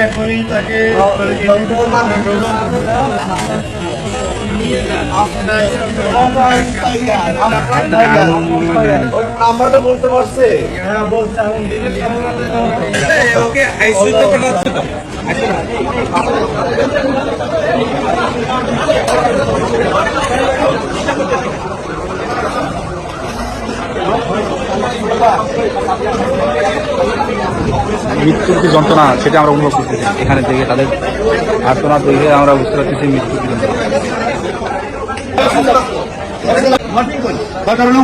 এখনই তাকে নাম্বারটা বলতে পারছে? হ্যাঁ বলছে। ওকে মৃত্যুর যে যন্ত্রণা সেটা আমরা অনুভব করতেছি এখানে থেকে তাদের আর্তনাদ দেখে আমরা বুঝতে পারতেছি মৃত্যুর কি যন্ত্রণা।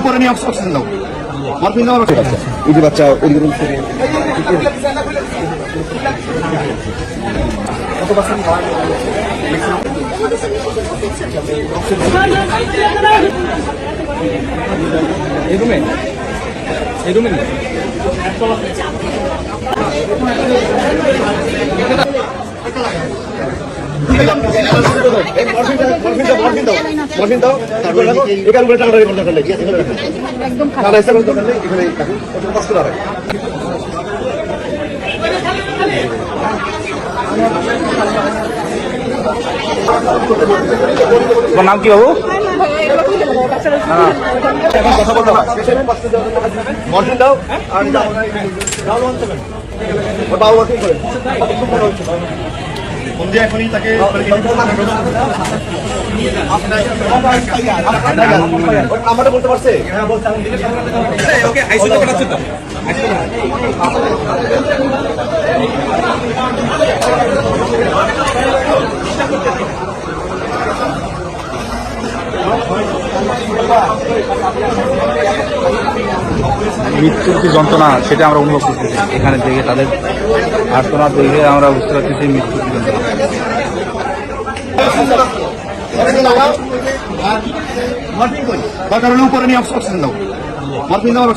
উপরে নিয়ে অবস্ট্রাকশন দাও, মরফিন দাও। এই যে বাচ্চা এই রুমে মরফিন দাও, তারপরে এখানে বলে টাকা কষ্ট করে। তোমার নাম কি বাবু? কথা বলতে মরফিন দাও আর বাবু এখনই তাকে নাম্বারটা বলতে পারছে? হ্যাঁ বলছে। ওকে আইসিইউ তে পাঠাচ্ছেন তো? মৃত্যুর যে যন্ত্রণা সেটা আমরা অনুভব করতেছি এখানে থেকে তাদের আর্তনাদ দেখে আমরা বুঝতে পারতেছি মৃত্যুর কি যন্ত্রণা। উপরে নিয়ে অবস্ট্রাকশন দাও, মরফিন দাও।